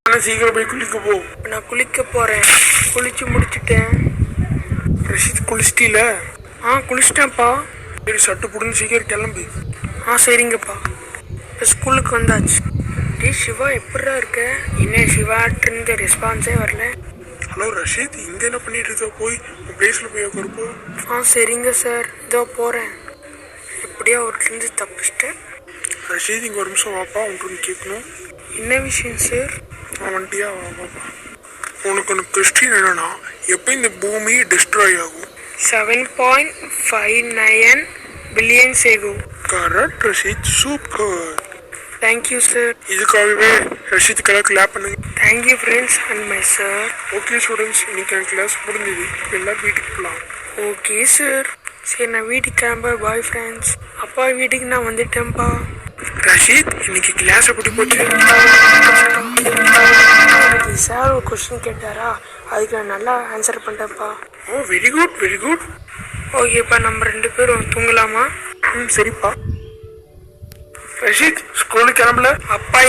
ஆனால் சீக்கிரம் போய் குளிக்க போ. நான் குளிக்க போகிறேன். குளிச்சு முடிச்சிட்டேன். ரஷீத் குளிச்சிட்டில? குளிச்சிட்டேன்ப்பா. சரி, சட்டு புடுன்னு சீக்கிரம் கிளம்பு. சரிங்கப்பா. இப்போ ஸ்கூலுக்கு வந்தாச்சு. சிவா எப்படிடா இருக்க? என்ன சிவாட்டிருந்து ரெஸ்பான்ஸே வரல. ஹலோ ரஷீத், இங்கே என்ன பண்ணிட்டு இருக்க? போய் உன் பிளேஸில் போய் உட்காருப்போ. சரிங்க சார், இதோ போகிறேன். எப்படியோ அவர்கிட்டருந்து தப்பிச்சிட்டேன். ரஷீத், இங்கே ஒரு நிமிஷம் வாப்பா, உன்ட்டு கேட்கணும். என்ன விஷயம் சார்? வண்டியா வாப்பா. உனக்கு ஒன்று கொஸ்டின் என்னன்னா, எப்போ இந்த பூமி டிஸ்ட்ராய் ஆகும்? 7.59 பில்லியன்ஸ் ஆகும். Correct Rasheed, super. Thank you sir. இதுக்காகவே ரஷீத்துக்கெல்லாம் கிளாப் பண்ணுங்க. Thank you friends and my sir. Okay students, இன்னைக்கு என் கிளாஸ் முடிஞ்சது. எல்லாம் வீட்டுக்கு போகலாம். Okay sir. சரி, நான் வீட்டுக்கு கிளம்ப. Bye friends. அப்பா வீட்டுக்கு நான் வந்துட்டேன்ப்பா. ரஷீத், இன்னைக்கு கிளாஸ் எப்படி போச்சு? சார் ஒரு கொஸ்டின் கேட்டாரா, அதுக்கு நான் நல்லா ஆன்சர் பண்ணிட்டேன்ப்பா. Very good, very good. ஓகேப்பா, நம்ம 2 பேரும் தூங்கலாமா? சரிப்பா. ரஷீத், ஸ்கூலுக்கு கிளம்பல? அப்பா